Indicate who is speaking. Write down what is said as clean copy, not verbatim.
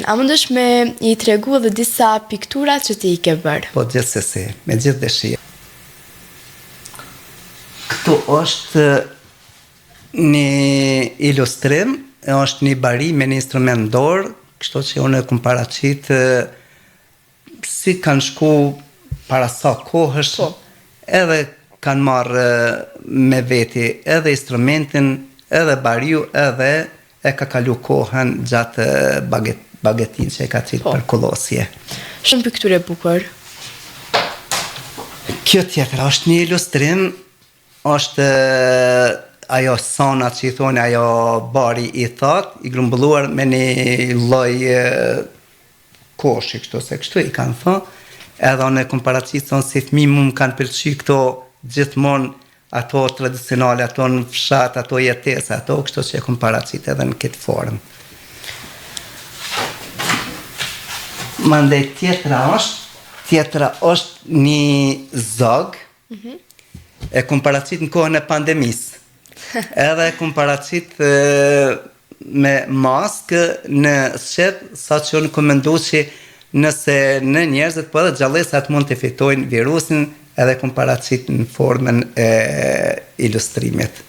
Speaker 1: A mundesh me i tregu edhe disa piktura që ti i ke bërë?
Speaker 2: Po gjithsesi, me gjithë dëshirë. Këtu është një ilustrim, është një bari me një instrument dorë, kështu që unë e kum paraqit si kanë shku para sa kohësh, edhe kanë marrë me veti edhe instrumentin, edhe bariu, edhe e ka kalu kohën gjatë bagetin që e ka qitë për kollosje.
Speaker 1: Shumë pikture bukur.
Speaker 2: Kjo tjetër është një ilustrim, është ajo sana që i thoni, ajo bari i thatë, i grumbulluar me një lloj koshi, kështu se kështu i kanë thënë, edhe në komparacitë thonë si fëmijë më kanë pëlqy këto gjithmonë ato tradicionale, ato në fshat, ato jetese, ato kështu që e komparacitë edhe në këtë formë. Mandej tjetra është një zog, e komparacit në kohën e pandemisë, edhe e komparacit me maskë në shet, sa që unë komendu që nëse në njerëzit, po edhe gjallësat mund të fitojnë virusin, edhe komparacit në formën e ilustrimit.